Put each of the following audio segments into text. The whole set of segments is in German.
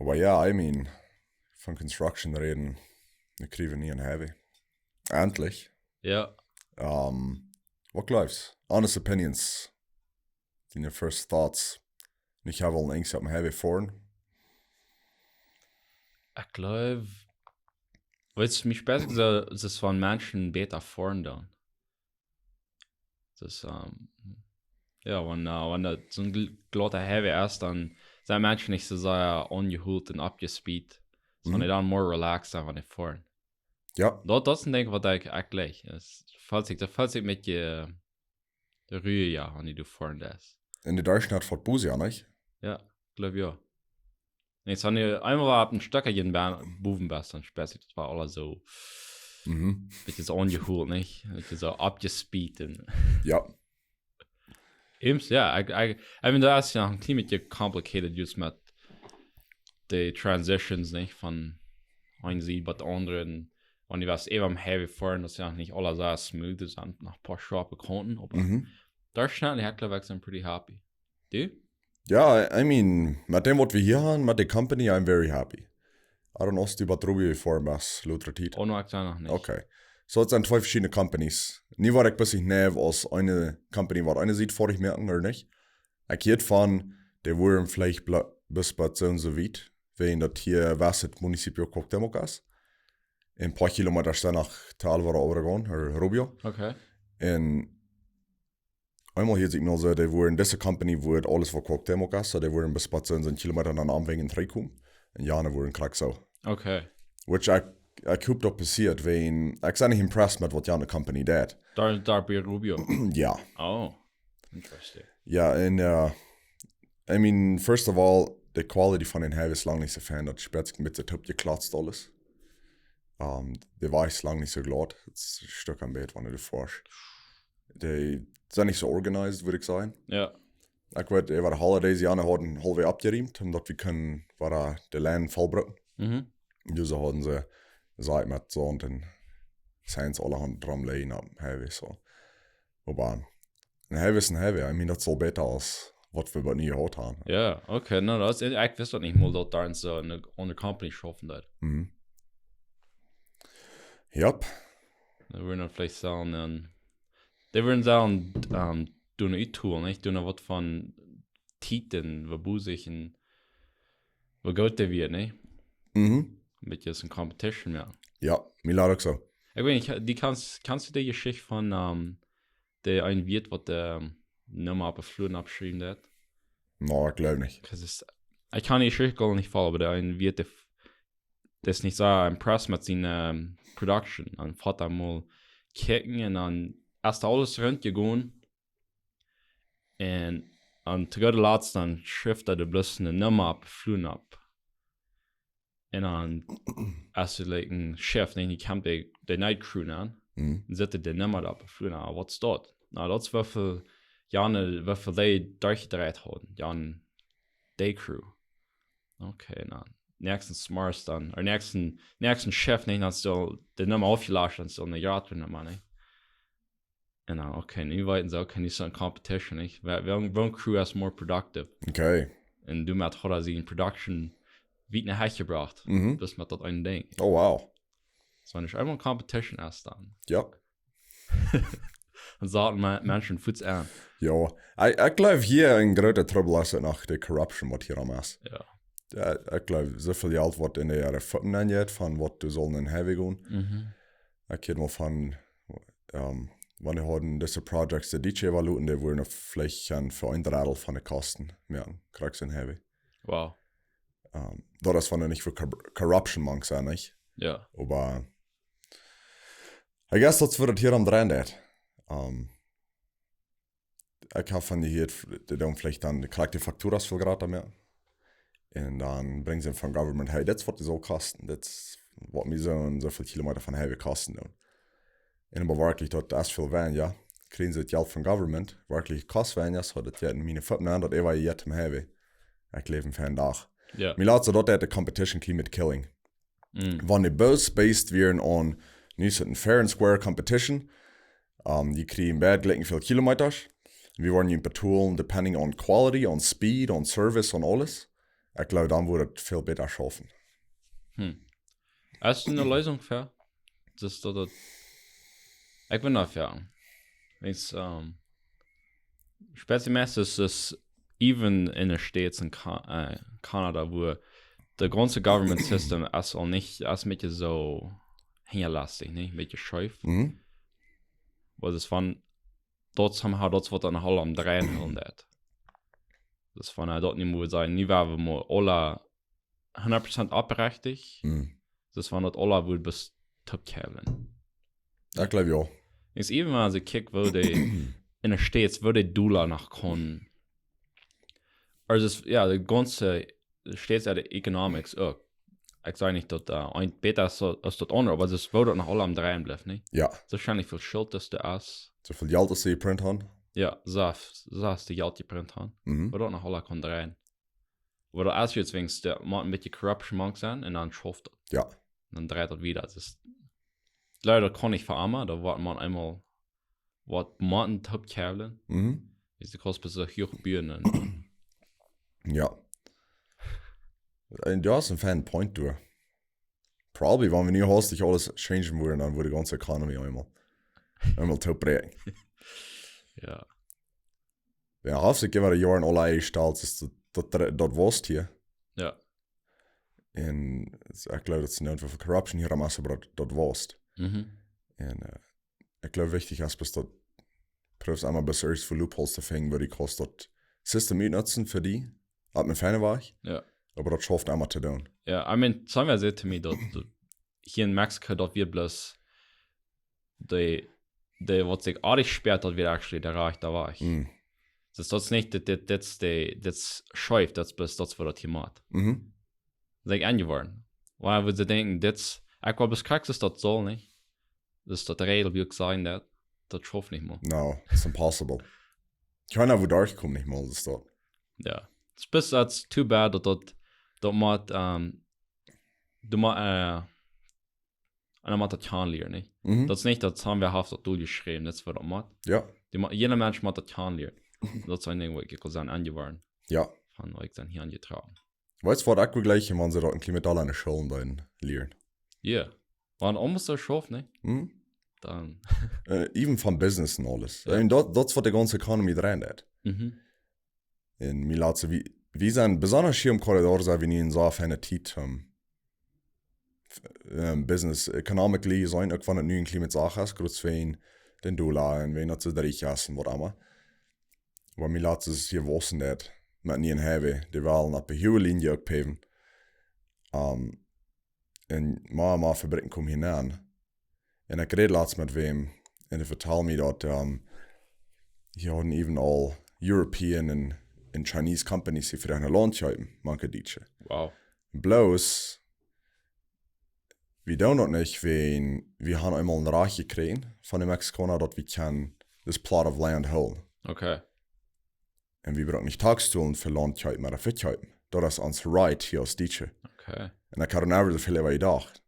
Aber ja, I mean, von Construction reden, wir kriegen nie ein Heavy. Endlich. Ja. What lives? Honest opinions. Your first thoughts. Nicht have al niks op mijn Heavy vorn. Ich glaube, was mich besser gesagt, ist von Menschen besser vorn dann. Das, ja, wenn da so ein glatter Heavy ist, dann sind Menschen nicht so sehr ungehult und abgespeed. Sondern dann more relaxed, wenn ich vorn. Ja. Dat is een ding wat ik eigenlijk dat valt ik met je de Rühe, ja, wanneer du vorne ist. In der Deutschland fährt Buse ja nicht. Ja, glaube ja. Jetzt haben wir einmal ab ein Stöckerchen Buvenbest, dann später, das war alles so bisschen so ungeholt, nicht? Bisschen so abgespeed. Ja. Ebenso, ja, I mean, da ist ja noch ein bisschen complicated just mit die Transitions, nicht? Von einem Sieg bei der anderen. Und ich weiß eben am Heavy fahren, dass ja nicht alles so smooth ist und nach ein paar Schraube konnten. Aber da schnell, ich glaube, ich bin pretty happy. Du? Ja, I mean, mit dem, was wir hier haben, mit der Company, I'm very happy. I don't know, ob du über Ruby fahren was, Luther Tiet. Oh, noch noch nicht. Okay. So, es sind zwei verschiedene Companies. Nie war ich bis ich nev aus eine Company, was eine sieht, vor ich merken oder nicht. Ich geht von, der wurden vielleicht bis bei so weit, wenn das hier was das Municipio Cuauhtémoc ist. Ein paar Kilometer danach zu Alvaro Obregón, oder Rubio. Okay. Und einmal hier sieht man so, die wurden, diese Company wurde alles von Cuauhtémoc ist, so die wurden bis bei 10 Kilometer nach Amwegen reinkommen. Und ja, die wurden krack so. Okay. Which ich hoop dat passiert, wenn, ich bin nicht impressed mit was Jana Company did. Da bei Rubio. Ja. Oh, interesting. Ja, and I mean, first of all, the quality von den Heavy ist lang nicht so fan, das spielt mit der Top geklatzt alles. Der war ich lang nicht so glatt, das ist ein Stück am Bett, wenn du forschst. Die sind nicht so organisiert, würde ich sagen. Ja. Ich weiß, über die Holidays, Jana hat ein halbwegs abgeräumt, damit wir können, war der Land vollbrücken. Dus hadden ze Zeit mit so und dann sind sie alle Hand dran legen am Heavy so. Aber ein Heavy ist ein Heavy, I mean, das soll besser als was wir bei nie gehört haben. Ja, okay, no, das ist, ich weiß doch nicht mal, dass da in so eine Company schaffen wird. Yep. Da würden dann vielleicht sagen, die würden sagen, du eine E-Tool, nicht? Du eine was von Titen, wo Busichen, wo gut der wird, nicht? Mit jetzt ein Competition mehr. Ja, mir leider so. Ich weiß nicht, kannst du die Geschichte von der ein Wirt, was der Nummer auf der Flur abschreiben hat? No, ich glaube nicht. Ich kann die Geschichte gar nicht folgen, aber der ein Wirt, der ist nicht so impressed mit seiner Production. Dann fährt er mal kicken und dann erst alles runtergehen. Und zu guter Letzt dann schrift er bloß eine Nummer auf der Flur ab. Und dann, als du like, ein Chef, die kommt die Night Crew an, und setzt die Nummer da auf der Flur an, was ist das? Na, das ist wieviel die durchgedreht haben, Jan Day Crew. Okay, na, nächsten Smarts dann, oder nächsten Chef, nicht, dann so die Nummer aufgelassen, dann so eine Jahre-Nummer, nicht? Und dann, okay, nie weiter so, okay, nicht so eine Competition, nicht? One Crew is more productive. Okay. Und du mit hat sie in Production wie eine Hecht gebracht, bis man das ein Ding. Oh, wow. Das war nicht einmal Competition erst dann. Ja. Und sagten Menschen Fuß an. Ja, ich glaube, hier ein großer Trouble ist nach der Corruption, was hier am ist. Ja. Ich glaube, so viel Geld, was in der Fuppen angeht, von was du sollen in Heavy gehen. Ich kenne mal von, wenn die haben diese Projects, die Dietsche evaluieren, die wollen vielleicht für ein Drittel von den Kosten mehr kriegst in Heavy. Wow. Das ist von der nicht für Corruption manch sein, nicht? Ja. Aber ich guess das wird hier am Drehen dort. Ich habe von hier, die dann vielleicht dann kriegt die Fakturas für gerade mehr. Und dann bringen sie vom Government, hey, das wird so kosten, das wird mir so viel Kilometer von Heavy kosten. Und aber wirklich, dort ist viel werden, ja. Kriegen sie das Geld vom Government, wirklich kostet werden, ja, so dass die meine Fuppen an, das war jetzt im Heavy. Ich lebe für einen Tag. Ja. Mir laat ze dat de competition climate killing. Wanneer die both based werden on nu is het een fair and square competition. Die krijgen bad gelijk veel kilometers. We worden je betoelen depending on quality, on speed, on service, on alles. Ich glaube, dann würde es viel besser schaffen. Hast du eine Lösung für? Das ist das. Ich bin dafür. Speziell ist es even in den States in Kanada, wo der ganze Government System ist auch nicht als mit so hinterlastig, nicht mit scheuf. Weil das von dort haben wir dort wird dann Hall am 300. Das von dort nicht mehr sein, nie war wir alle 100% abberechtigt. Das von dort alle wohl bis top Kevin. Ich glaube ja. Ist eben mal so kick würde in den States würde Dollar nach kommen. Also es, ja, der ganze States ja der Economics auch. Ich sage nicht, dass ein Beta ist das andere, aber das würde nach allem drehen bleiben, nicht? Ja. Das ist wahrscheinlich viel Schuld, dass du hast. So viel Geld, dass sie print haben. Ja, so hast du Geld geprint haben. Würde nach allem kann drehen. Aber da erst jetzt wenn's der mal ein bisschen Corruption mag sein und dann schafft das. Ja. Und dann dreht das wieder. Das ist leider kann ich verarmen, da war man einmal was Martin top Kevin. Ist die kostet so hoch Bühnen. Ja. Du hast einen Fan Point durch. Probably, wenn wir nie hastig alles changen würden, dann würde die ganze Economy einmal top bringen. Ja. Ja, hast du gewisse Jahre in alle eingestellt, dass das warst hier. Ja. Und ich glaube, das ist nicht für Corruption hier am Masse, aber das warst. Und ich glaube, wichtig ist, dass du prüfst einmal bis erst für Loopholes zu finden, weil die kostet das System mitnutzen für die. Hat mir feine war ich. Ja. Aber das schafft einmal zu tun. Ja, I mean, sagen wir so zu mir, dass hier in Mexiko, dort wir bloß die was sich alles sperrt, dort wir actually der Reich, da war ich. Das ist nicht, das schäuft, das bloß das, was das hier macht. Das ist angeworden. Weil wir denken, das, ich glaube, das kriegst du das soll nicht. Das ist das Regel, wie ich sagen, das schafft nicht mal. No, it's impossible. Keiner, wo durchkommt, nicht mal, das dort. Ja. Das ist too bad, dass macht, du macht, einer macht das Handlier, nicht? Das ist nicht, das haben wir haft das durchgeschrieben, das wird das macht. Ja. Jeder Mensch macht das Handlier. Das ist ein Ding, wo ich sagen, angeworden. Ja. Von euch dann hier angetragen. Weißt du, was auch gleich, wenn sie dort ein bisschen mit alle eine Schulen dann lernen? Ja. Wenn alles so schafft, nicht? Dann. Even von Business und alles. Ja. Das ist, was die ganze Economy drin hat. In Milatze, wie sind besonders hier im Korridor, so wie nie in so eine Zeit Business, economically, so ein, wenn es nie ein Klima Sache ist, kurz wen den Dollar und wen das der ich essen, was immer. Aber Milatze ist hier wissen, dass man nie ein Heavy, die wollen ab der Linie abheben. Und mal Fabriken kommen hinein. Und ich rede letztens mit wem, und er vertelt mir, dass hier haben even all European und Chinese companies, die für eine Land haben, Wie Dietsche. Wow. Bloß, wir tun das nicht, wenn wir haben einmal ein Reich gekriegt von den Mexikanern, dass wir können das Plot of Land holen. Okay. Und wir brauchen nicht Tagstuhlen für Land haben, aber für haben. Das ist uns right hier aus Dietsche. Okay. Und ich habe never so viel gedacht.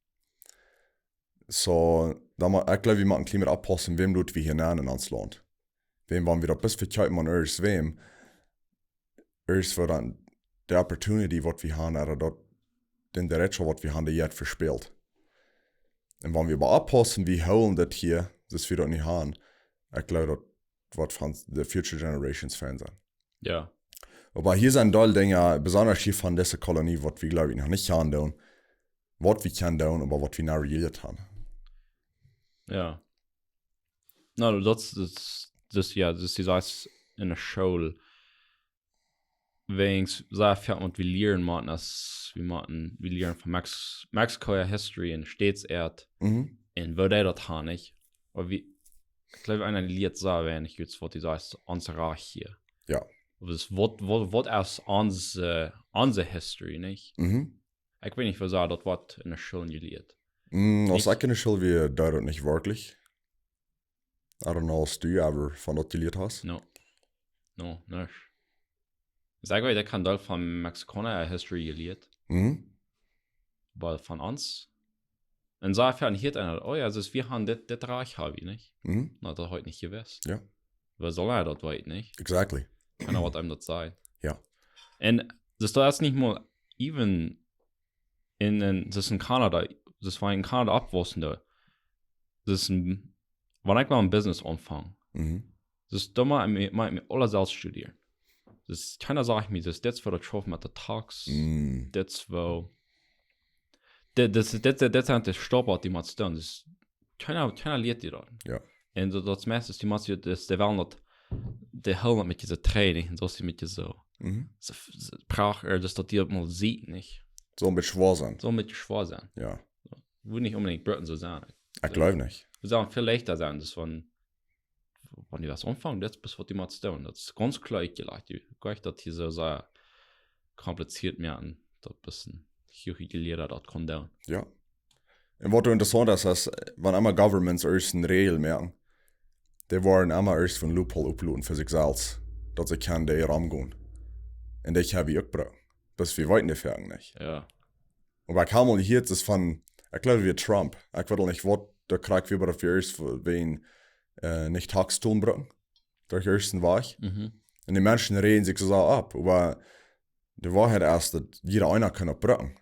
So, ich glaube, wir müssen Klima abpassen, wem tut wir hier nennen in uns Land. Wem wollen wir da bis für haben und erst wem. Erst für dann die Opportunity, was wir haben, oder dort den Direction, was wir haben, der jetzt verspielt. Und wenn wir aber abpassen, wie holen das hier, das wir dort nicht haben, ich glaube, das wird von den Future Generations Fans sein. Ja. Aber hier sind tolle Dinge, besonders hier von dieser Kolonie, was wir, glaube ich, noch nicht haben tun. Was wir können tun, aber was wir noch regiert haben. Ja. No, das ist die Sache in der Schule. Wenn sehr viel und wir lernen machen, wir lernen von Mexiko History in Staatserd und würde das haben nicht. Aber ich glaube, einer Lied sagen, wenn ich jetzt, was die sagt, unser Reich hier. Ja. Aber das wird erst unsere History nicht. Ich will nicht sagen, das wird in der Schule gelehrt. Als ich in der Schule, wir da nicht wirklich. I don't know, was du aber von dort gelehrt hast. No, nicht. Sag mal, der kann dort von Mexikaner History gelehrt. Aber von uns. Insofern hier einer, oh ja, also wir haben das Reich, habe ich nicht. Na, das heute nicht gewusst. Ja. Wer soll das heute nicht? Exactly. Keiner wird einem das sagen. Ja. Und das ist nicht mal even das in Kanada, das war in Kanada abwusste, das wenn ich mal ein Business anfange, das ist dummer, ich mir alles selbst studieren. Das keiner sagt mir, das für das Schaffen mit der Tax, das wo, das ist der Stopp, die man tun, das keiner lehrt dir da. Ja. Und das meiste ist, die man das, der will nicht, der hält mit dieser Training, und so ist mit so, braucht dass die mal sieht, nicht? So ein bisschen schwer sein. So mit schwer sein. Ja. Würde nicht unbedingt Briten so sein. Ich glaube nicht. Wir sagen viel leichter sein, das wenn die was anfangen, das bis was die mal tun. Das ist ganz klar gleich. Gleich, dass die so sehr kompliziert werden, das bisschen hierarchielehrer das kann da. Ja. Und was interessant ist, ist, wenn immer Governments erst eine Regel merken, die wollen immer erst von Loophole uploaden für sich selbst, dass sie können da rangehen. Und das habe ich auch gebraucht. Bis wir weit nicht fertig nicht. Ja. Aber ich habe mal hier, das von, ich glaube wie Trump. Ich weiß nicht, was der Krieg wie bei der erst, wen nicht Tax tun brauchen. Durch ersten Weg. Und die Menschen reden sich so ab. Aber die Wahrheit ist, dass jeder einer kann auch brauchen.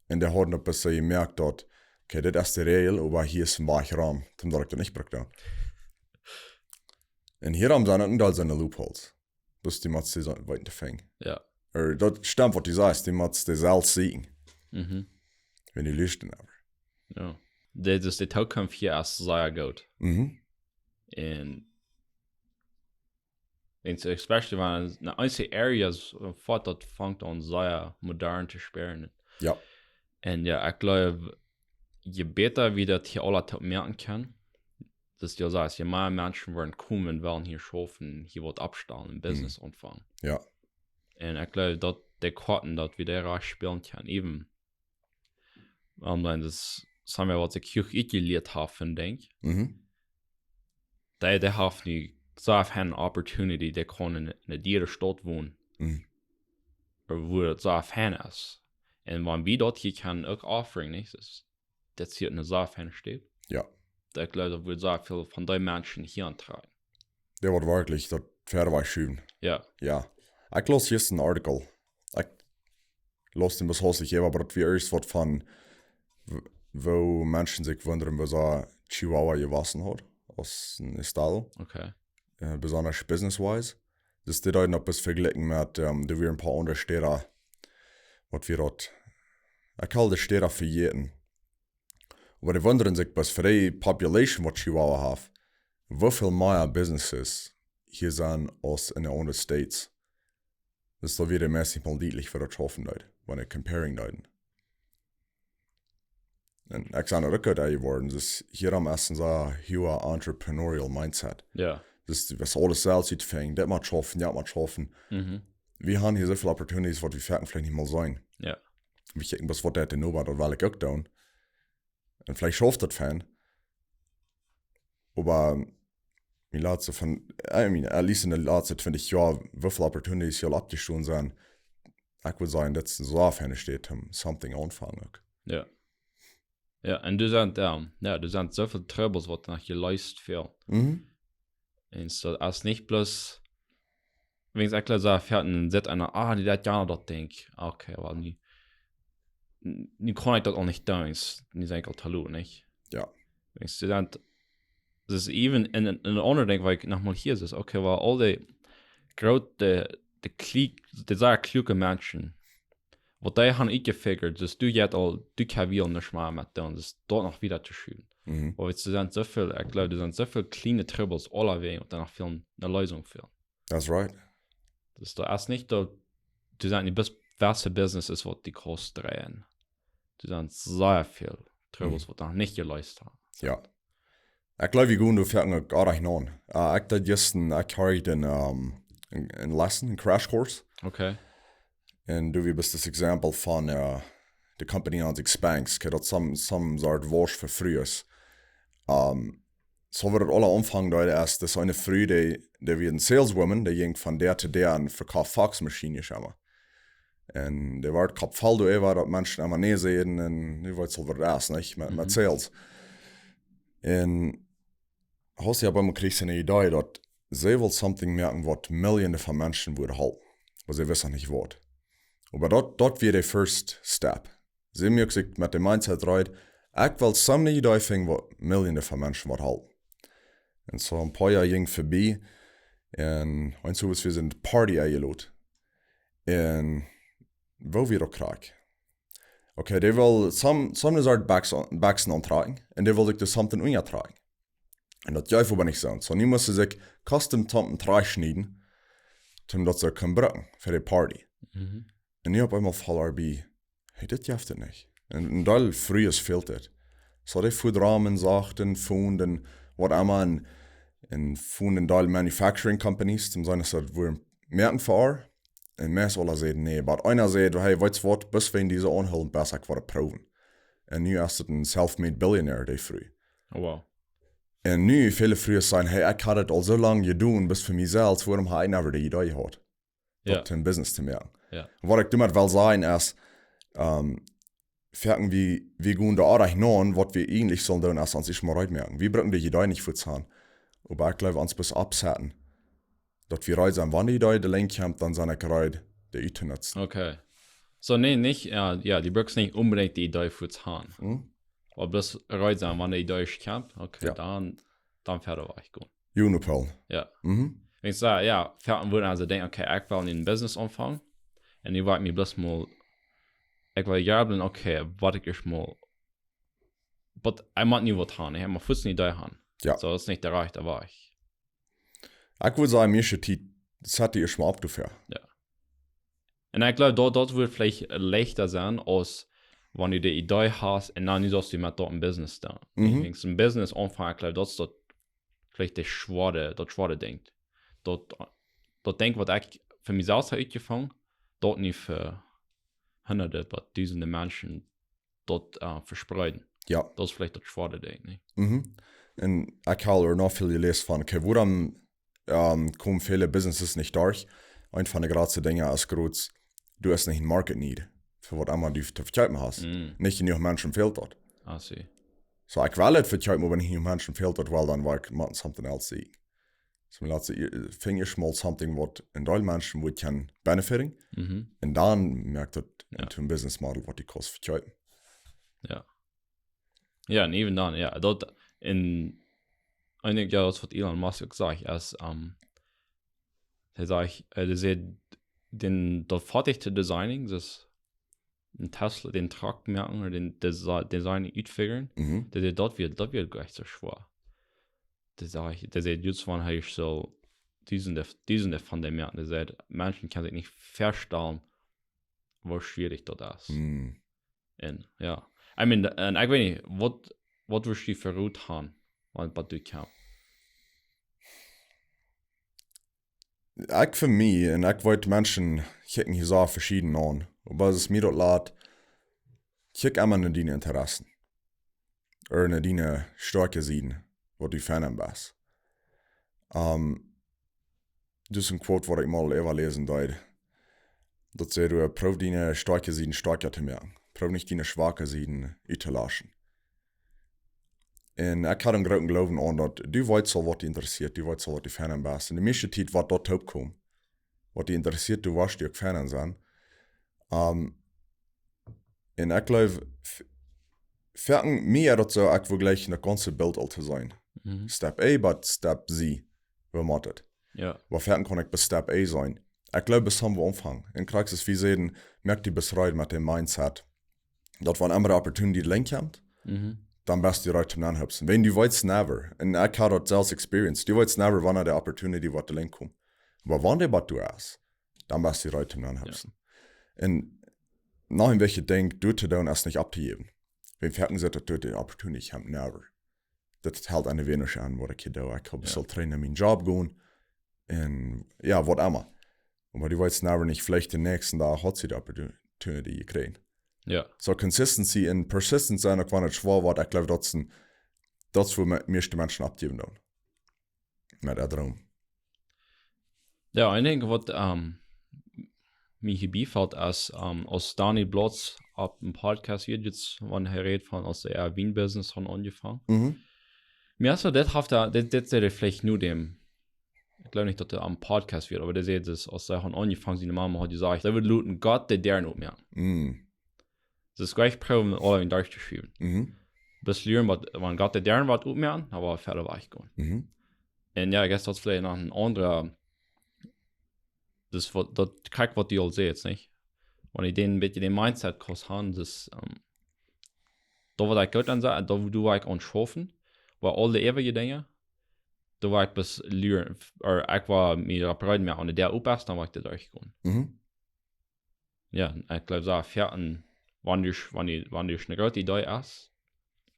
Und der hat noch bis sie gemerkt, dass, okay, das ist die Regel, aber hier ist ein Weichraum, zum dass ich das nicht brauche. Und hier haben sie dann all seine Loopholes. Bis die Matze weiter fängt. Ja. Das stimmt, was du sagst, die Matze selbst sehen. Wenn die lüsten aber. Ja. Das ist der Taukampf hier erst sehr gut. Und especially when einige Areas fort dat fängt an sehr modern zu spielen. Ja. Und ja, ich glaube, je besser wie das hier alle merken kann, dass du sagst, je mehr Menschen werden kommen, werden hier schaffen, hier wird abstellen, ein Business anfangen. Ja. Und ich glaube, dass der Karten dort wieder rasch spielen kann, eben. Und dann das haben wir, was ich hier gelehrt habe, denke ich. Der hat nicht so eine Opportunity, der kann in jeder Stadt wohnen. Wo das so ein ist. Und wenn wir dort hier kann auch offering, nicht? Das hier eine so eine steht. Ja. Da glaube ich, wird so viel von den Menschen hier antragen. Der wird wirklich, das Pferd war schön. Ja. Ja. Ich las jetzt einen Artikel. Ich las den bis heute nicht, aber das wie erst was von, wo Menschen sich wundern, was er Chihuahua gewaschen hat. Aus einem Estado. Okay. Besonders business-wise. Das ist da noch etwas verglichen mit, da wir ein paar andere Städte, was wir dort, ich halte Städte für jeden. Aber die wundern sich, was für die Population, was Chihuahua hat, wie viel mehr Businesses hier sind als in den anderen States. Das ist da wieder mäßig mal deutlich für das Schaffen, wenn ich comparing deuten. Und ich sage, das ist geworden, das ist hier am ersten so ein hoher Entrepreneurial Mindset. Ja. Das ist, was alles selbst fängt, das mal schaffen, ja, mal schaffen. Wir haben hier so viele Opportunities, was wir fertig vielleicht nicht mal sein. Ja. Wir checken, was der denn nur, das will ich auch tun. Und vielleicht schafft das Fan. Aber, die letzte von, at least in der letzten 20 Jahren, wie viele Opportunities hier abgestoßen sind, ich würde sagen, dass so ein Fan steht, something anfangen. Ja. Ja, und du sind so viele Troubles, was nach hier leist fehlt. Und so, als nicht bloß, wenn ich erkläre, so fährt ein Set einer, die hat ja noch das Ding. Okay, aber nie kann ich das auch nicht tun, ist nicht einfach Hallo, nicht? Ja. Wenn ich das ist even in der anderen Ding, weil ich nochmal hier ist, okay, weil all die sehr kluge Menschen, was die haben ich gefigured, dass du jetzt all, du kannst wieder nicht mehr mit tun, das dort noch wieder zu schön. Aber es sind so viel, ich glaube, es sind so viele kleine Troubles aller Wege und danach viel eine Lösung für. That's right. Das ist da erst nicht, du sagst, die beste Business ist, was die groß drehen. Du sagst sehr viel Troubles, was noch nicht gelöst haben. Ja. Ich glaube, wie gut du fährst gar nicht an. Ich habe gestern, ich habe ein Lesson, ein Crashkurs. Okay. Und du bist das Exempel von der Company an sich Spanx, die hat some sort Wurst für Frühes. So wird das alle anfangen, da ist das eine Früh, die wird ein Saleswoman, die ging von der zu der und verkauft Faxmaschinen schon. Und der war gerade Fall, dass Menschen immer nicht sehen, und die wollten so was nicht, mit Sales. Und hast ja beim kriegst eine Idee, dass sie will something merken, was Millionen von Menschen würde halten, was sie wissen nicht was. Aber dort wäre der first step. Sie mir gesagt, mit dem Mindset rein, ich will sammle Idee finden, was Millionen von Menschen was halten. Und so ein paar Jahre ging vorbei, und so was wir sind Party eingeladen. Und wo wir doch kriegen. Okay, die will some Art Baxen antragen, und die will ich das something untragen. Und das jäuft aber nicht so. So, nu muss sie sich custom-tomten Trag schneiden, um das sie können brauchen für die Party. Mhm. Und ich hab einmal voll bei, hey, das jäuft nicht. Und da frühes fehlt das. So, die Foodrahmen sagten, Funden, was immer, in Funden da Manufacturing Companies, zum sein, dass das wohl Märkten fahren. Und mehr alle sagen, nee, aber einer sagt, hey, weißt du was, bis wir in diese Anhören besser geworden proben. Und nu ist es ein self-made Billionaire, der früh. Oh, wow. Und nu viele früher sagen, hey, ich habe das all so lange getan, bis für mich selbst, warum habe ich never die Idee gehabt, das in Business zu machen. Ja. Was ich damit will sagen, ist, merken wir gehen da auch noch, was wir eigentlich sollen tun, als uns mal rein merken. Wir brauchen die Idee nicht für zahlen. Aber ich glaube, uns bis absetzen, dass wir rein sind, wann die Idee der Link kommt, dann sind ich rein, die Idee nutzen. Okay. So, nee, nicht, ja, die brauchst nicht unbedingt die Idee für zu haben. Mhm. Aber das rein sein, wann die Idee kommt, okay, Ja. dann fährt er echt gut. Unipol. Ja. Mhm. Wenn ich sage, ja, fährt würden also denken, okay, ich will in ein Business anfangen, und ich wollte mir bloß mal, ich will jahren, okay, warte ich mal, aber ich mag nie was haben, ich habe mal fast eine Idee haben. Ja. So, das ist nicht der Reich, da war ich. Ich würde sagen, mir ist das hat die erst mal abgefahren. Ja. Und ich glaube, dort wird vielleicht leichter sein, als wenn du die Idee hast und dann sollst du mit dort ein Business da. Mhm. Wenn du ein Business anfangen, ich glaube, das ist dort vielleicht das schwere denkt. Dort denkt, was ich für mich selbst habe angefangen, dort nicht für Hunderte, aber Tausende Menschen dort verspreiten. Ja. Das ist vielleicht das schwere Ding, nicht? Mhm. Und ich habe noch viel gelesen von, okay, woran kommen viele Businesses nicht durch? Ein von den großen Dingen ist groß, du hast nicht ein Market Need, für was immer du zu verkaufen hast. Nicht genug Menschen fehlt dort. Ah, see. So, ich will nicht verkaufen, aber wenn nicht genug Menschen fehlt dort, weil dann will ich machen something else sehen. So, ich finde ich mal something, was in Deutschen Menschen would can benefiting. Mhm. Und dann merkt das Ja. into ein Business Model, was die kostet verkaufen. Ja. Ja, und eben dann, ja, dort in einige Jahre, das hat Elon Musk gesagt, als, er sagt, er sagt, dort fertig zu designen, das ein Tesla, den Truck merken oder den Design ausfiguren, Mhm. der sagt, dort wird gleich so schwer. Der sagt, jetzt wann ich so, diesen von dem merken, der sagt, Menschen können sich nicht verstehen, wie schwierig das ist. Mhm. Und, ja. I mean, und ich weiß nicht, was wirst du verrückt haben, was du kannst? Ich für mich, und ich wollte Menschen kicken hier so verschieden an. Aber es mir dort lässt, kick immer nach deinen Interessen. Oder nach deinen starken Seiten, wo du Fan bist. Das ist ein Quote, was ich mal lesen wollte. Das sagt, du prob deine starken Seiten stärker zu machen. Prob nicht deine schwachen Seiten auszulassen. Und ich habe einen großen Glauben an, dass du weißt, was dich interessiert, du weißt, was du Fan bist. Und die meiste Zeit, was dort hochkommt, was dich interessiert, du weißt, die auch Fan sind. Und ich glaube, für mir das so, ich will gleich ein ganzes Bild zu sein. Mhm. Step A, but Step Z, wie man das. Ja. Aber fertig kann ich bis Step A sein. Ich glaube, bis haben wir anfangen. In Krax ist wie sehen, merkt die bis rein mit dem Mindset, dass wenn andere Opportunity link kommt, dann bist du right zum Anhüpfen. Wenn du weißt never, und ich habe das selbst experience, du weißt never, wann der Opportunity wird link kommt. Aber wenn der was du hast, dann bist du right zum Anhüpfen. Ja. Und nach dem welche denkt, du zu tun, ist nicht abzugeben. Wenn fertig sind, dass du die Opportunity haben, never. Das hält eine wenig an, was ich hier tue. Ich habe so trainen, meinen Job gehen, und ja, was immer. Aber du weißt never nicht, vielleicht den nächsten Tag hat sie die Opportunity gekriegt. Ja. So Consistency und Persistence sein, auch wenn es schwer war, ich glaube, das wo meiste Menschen abgeben dann. Mit der Traum. Ja, ich denke, was mir hier beifällt, als Dani Blotz ab dem Podcast hier jetzt, wenn er redet von aus der Wien-Business von angefangen. Mhm. Mir hast du das vielleicht nur dem ich glaube nicht, dass der am Podcast wird, aber der sieht das aus Sachen angefangen, seine Mama hat gesagt, da wird looten Gott, der deren um, ja. Das ist gleich proben, alle in Deutsch zu schreiben. Bis lernen, wann Gott, der deren was um, ja, aber fertig war ich gehen. Und ja, ich guess, das ist vielleicht noch ein anderer, das kriegt, was die alle sehen, jetzt nicht. Wenn ich den ein bisschen den Mindset-Kurs habe, das, da was ich gut ansagen, da wo du eigentlich anschaffen, weil alle ewige Dinge, da war ich bis lernen, oder ich war mit der Breite mehr an der aufpasst, dann war ich da durchgegangen. Ja, ich glaube, so fertig, wenn du eine gute Idee hast,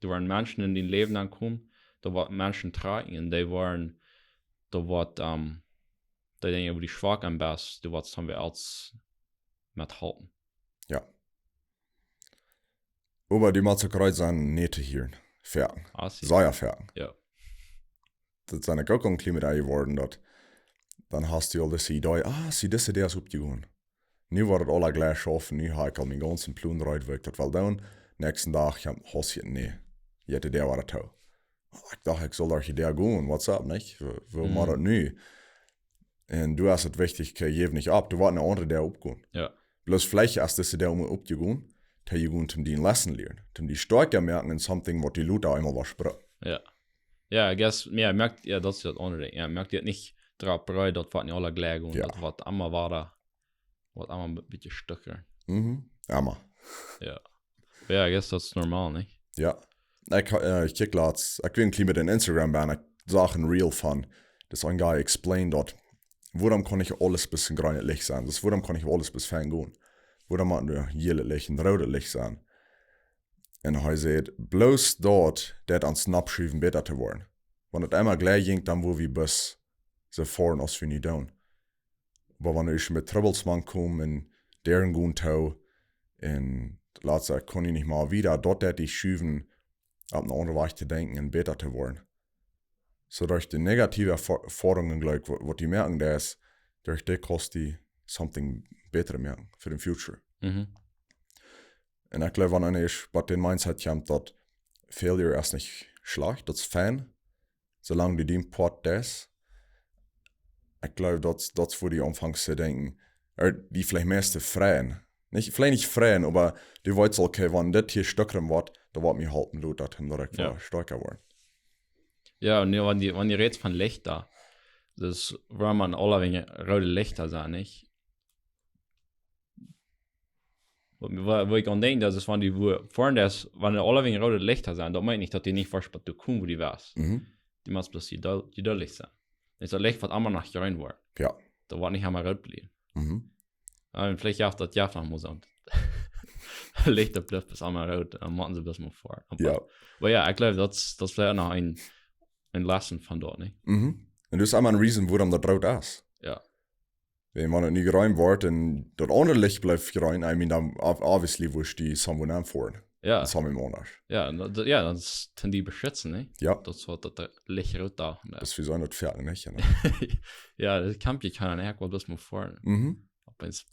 da waren Menschen in den Leben angekommen, da waren Menschen tragen, und die waren, da war, die Dinge, wo die schwach am besten, da war es, haben wir als mithalten. Ja. Aber die Matzerei sind nicht hier. Fertig. Sei ja fertig. Ja. Das ist eine Gökung mit geworden, dass dann hast du all diese Idee, sie das Idee ist aufgegangen. Nu war das alle gleich schaffen, nu habe ich all meinen ganzen Plan reitweg, das war dann, nächsten Tag, hast du nee, jede Idee war das auch. Ich dachte, ich soll durch die Idee gehen, what's up, nicht? Wo machen das nu? Und du hast es wichtig, gib nicht ab, du warst eine andere Idee abgehen. Ja. Bloß vielleicht hast du diese Idee abgehen, da you gehen, um die Lesson lernen, um die Stärke merken in something, was die Leute einmal was sprechen. Ja. Ja, ich guess, ja, merkt, ja, das ist das andere Ding. Ja, merkt ihr nicht drauf bereit, das war nicht alle gleich und das war einmal war da, was einmal ein bisschen stücker. Einmal. Ja. Ja, ich guess, das ist normal, nicht? Ja. Ich kijk laatst, ik weet een klein met een Instagram-baan, ik zag een reel van, dus een guy explained dat, waarom kan ik alles bis een grüne Licht zijn? Dus waarom kan ik alles bis fijn gaan? Waarom moet er gele Licht en rode Licht zijn? En hij zei, bloos dat aan snapschrijven beter te worden. Want het einmal gleich ging, dan wo wir bis so fahren, als wir nicht doen. Aber wenn ich mit Troublesman komme, in deren Guntau, und laatst kann ich nicht mal wieder, dort hätte ich schüven, ab einer anderen Weise zu denken und besser zu werden. So durch die negative Erfahrungen, glaube ich, was die merken, der ist, durch die kostet die something better merken für den Future. Und ich glaube, wenn einer bei den Mindset kommt, dass Failure erst nicht schlecht, das ist fein, solange die dem Port das. Ich glaube, das wo die anfangen zu denken, die vielleicht meiste freien. Vielleicht nicht freien, aber die wollen so, okay, wenn das hier stärker wird, da wird mir halten, dass ihm direkt stärker werden. Ja, und wenn die redet von Lichter, das war man alle wegen rote Lichter sein, nicht? Wo ich an denke, das ist, wenn die vorhin das, wenn alle wegen rote Lichter sein, dann meine ich, dass die nicht weißt, was du kommen, wo die warst. Die muss bloß die deutlich sein. Das ist ein Licht, was einmal nach rein war. Ja. Da war nicht einmal rot blieben. Und vielleicht auch das Jahr noch muss und Lichter bleibt bis einmal rot, dann machen sie das mal vor. Aber ja, ich glaube, das wäre noch ein Lesson von dort, nicht? Und das ist einmal ein Reason, warum das rot ist. Ja. Wenn man nicht geräumt wird und das andere Licht bleibt geräumt, I mean, dann obviously wo ich die someone anfahren. Ja. Das haben wir immer noch. Ja, das können die beschützen, nicht? Ja. Das wird das Licht rot da. Das ist wie so eine Pferde, nicht? Ja, das kann ich keiner her, das mal fahren. Aber es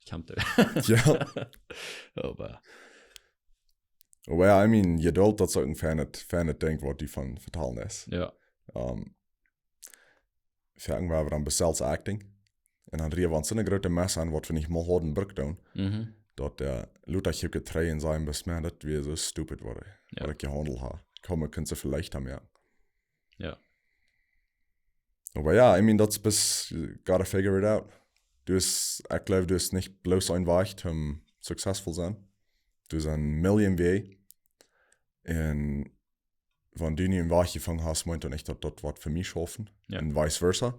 kommt ja. Aber ja, I mean, Geduld, das ist auch ein fernes Ding, was die von vertalen ist. Ja. Fertig war dann bis Acting. Und dann rief wir so eine große Messe an, was wir nicht mal hatten, Brückdown. Dort der Luther hier getreten sein, bis man das wie so stupid wurde, was ich gehandelt habe. Komm, können sie vielleicht haben, ja. Ja. Aber ja, I mean, das bis, gotta figure it out. Ich glaube, du hast nicht bloß ein Weg, um successful zu sein. Du hast ein Million Weg. Und wenn du nicht im Weg gefangen hast, meint er nicht, dass das was für mich schaffen. Ja. Und vice versa.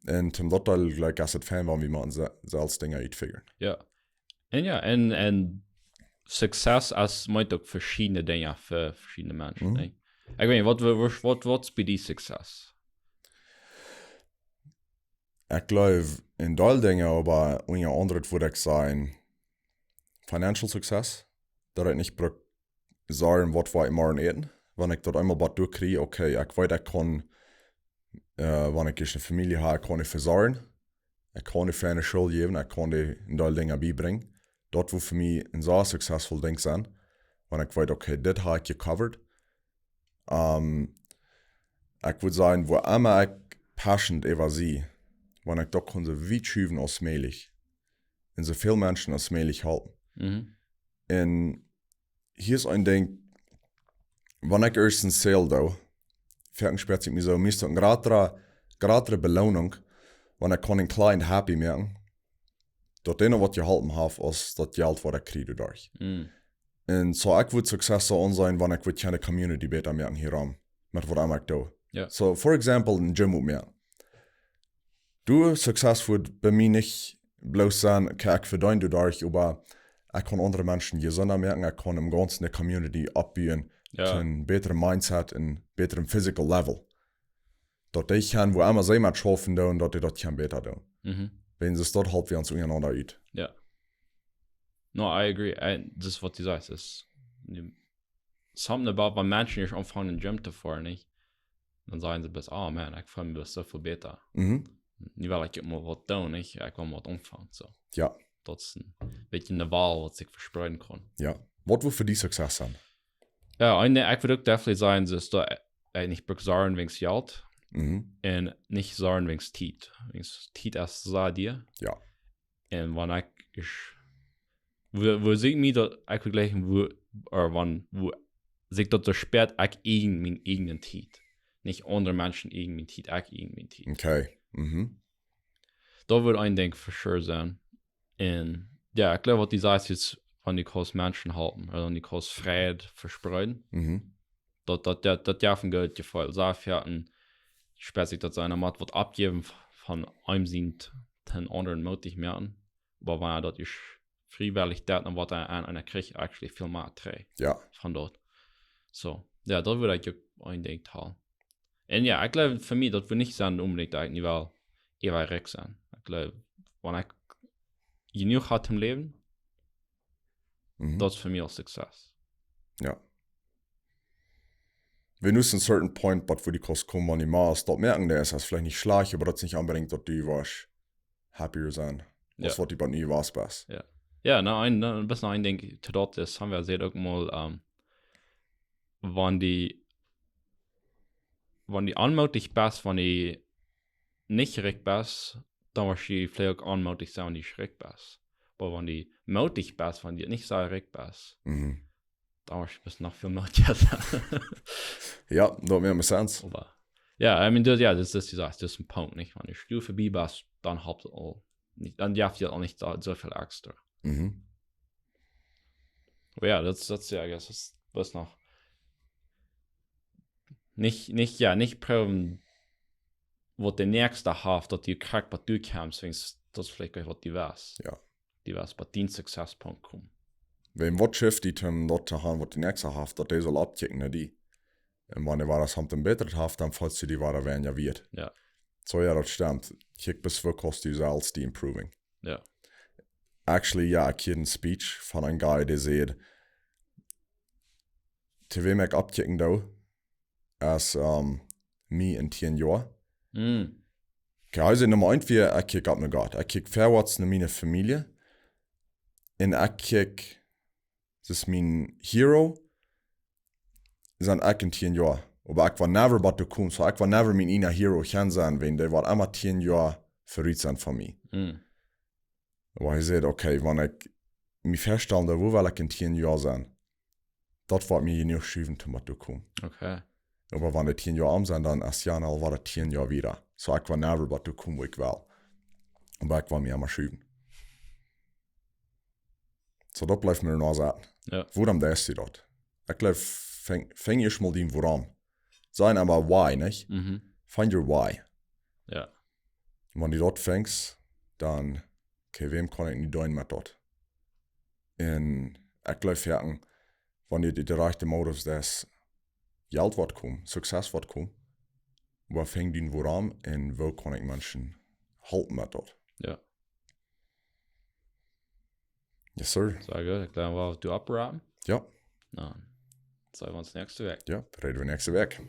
Und zum Teil, glaube ich, ist es fein, wenn wir mal selbst Dinge ausfiguren. Ja. Und Success als meint auch verschiedene Dinge für verschiedene Menschen. Ich meine, was bei dir Success? Ich glaube, in Teil Dinge, aber unter anderem würde ich sagen, Financial Success. Da ich nicht sagen, was wir morgen eten. Wenn ich das einmal durchkriege, okay, ich weiß, ich kann, wenn ich eine Familie habe, kann ich versorgen. Ich kann die für eine Schule geben, ich kann die in Teil Dinge beibringen. Das wo für mich ein sehr successful Ding sein. Wenn ich weiß, okay, das habe ich gecovert. Ich würde sagen, wo immer ich passionate über sie, wenn ich doch so weit schieben als möglich. Und so viele Menschen als möglich halten. Und hier ist ein Ding, wenn ich erst ein Sale da, fährt ich mich so, müsste eine gerade Belohnung, wenn ich einen kleinen Happy merken, dat ene wat je halten haf als dat geld wat ik kriege durch. En so ik wil succesvol zijn wanneer ik wil keine community beter merken hieran, met wat ik doe. Ja. So, for example, een gym moet merken. Du success wird bei mir nicht bloß sein, ich verdiene dadurch, aber ich kann andere Menschen gesünder merken, ich kann im Ganzen der Community abbieten, zu einem besseren Mindset, einem besseren Physical Level. Dass ich kann, wo immer sie mit schaffen, und dass ich das kann besser tun. Wenn sie es dort halt wie uns untereinander uit. Ja. No, I agree. Das ist, was du sagst. Ist something about, wenn Menschen nicht anfangen, in den Gym zu fahren, nicht? Dann sagen sie bis, oh man, ich fühle mich so viel besser. Nicht, weil ich mal was tun, nicht? Ich will mal anfangen. So. Ja. Das ist ein bisschen eine Wahl, was ich versprechen kann. Ja. Was will für dich Success sein? Ja, ich würde auch definitiv sagen, dass du nicht sagen, wegen Geld. Und nicht sagen, wegen Zeit. Wegen Zeit erst sah dir. Ja. Und wenn ich wo sich mir das vergleichen, wo sich das spät, ich mein eigenen Zeit. Nicht andere Menschen mein Zeit, ich mein Zeit. Okay. Da würde ein Ding für sure sein. Und ja, ich glaube, was die sagst, ist, wenn die groß Menschen halten, oder wenn die groß Freiheit verspreiten, das dürfen Geld gefallen. So fährten, später sich das seiner Matt wird abgeben von einem sind den anderen möglich mehr an. Aber wenn das ist freiwillig, dann wird einer kriegt actually viel mehr drei. Ja. Von dort. So, ja, das würde ich ein Ding teilen. Und ja, ich glaube, für mich, das würde nicht sein, unbedingt eigentlich, weil ich will reich sein. Ich glaube, wenn ich genug hat im Leben, das ist für mich auch Success. Ja. Wenn du einen certain point, wo die Kosten kommen, wenn die machst, dort merken die es, das ist vielleicht nicht schlecht, aber das ist nicht unbedingt, dass die was happier sein. Das wird die bei nie was besser. Ja. Ja, ein bisschen ein Ding, zu dort ist, haben wir sehr auch mal, wenn die anmutig bist, wenn die nicht recht bist, dann wirst du vielleicht auch anmutig sein, wenn die schräg bist. Aber wenn die mutig bist, wenn die nicht so recht bist, dann wirst du noch viel mutiger sein. Ja, das macht Sinn. Aber ja, I mean, das ist ein Punkt, nicht? Wenn du vorbei bist, dann habt ihr auch nicht, dann darf ihr auch nicht so viel extra. Aber ja, das ja, das ist was noch. Nicht prüfen, was der nächste hat, dass du kriegst, was du kannst, das vielleicht was divers. Ja. Divers, bei den Successpunkt kommen. Wenn was schafft, die dort zu haben, was die nächste hat, dass die soll abchecken, ne, die. Und wenn die war das haben besser hat, dann falls du die war, werden ja wird. Ja. So ja, das stimmt. Ich bis für kost die selbst die improving. Ja. Actually, ja, ich habe einen Speech von einem Guy, der sagt, zu wem ich abchecken da, als mich in 10 Jahren. Okay, also Nummer 1, ich kicke ab mit Gott. Ich kicke vorwärts in meine Familie. Und ich kicke, das ist mein Hero, sind ich in 10 Jahren. Aber ich war never about to come, so ich war never mein inner Hero kann sein, wenn der war immer 10 Jahre verrückt sein von mir. Aber ich sage, okay, wenn ich mich feststelle, wo will ich in 10 Jahren sein, das wird mir nicht schieben, um zu kommen. Okay. Aber wenn die 10 Jahre sind, dann erst Jahr war das 10 Jahre wieder. So ich war never about to come, wo ich will. Aber ich war mir immer schieben. So, das bleibt mir noch sagen. Ja. Woran der ist sie dort? Ich glaube, fäng ich mal den woran. Sein aber why, nicht? Find your why. Ja. Wenn du dort fängst, dann, okay, wem kann ich nicht tun mit dort? Und ich glaube, wenn du die rechte Motives des Geld wird kommen, Success wird kommen, wo fängt den woran und wo kann ich Menschen halten mit dort? Ja. Yes, sir. Sehr gut. Ich glaube, wir du abraten. Ja. Dann sehen wir uns nächste Woche. Ja, reden wir nächste Woche.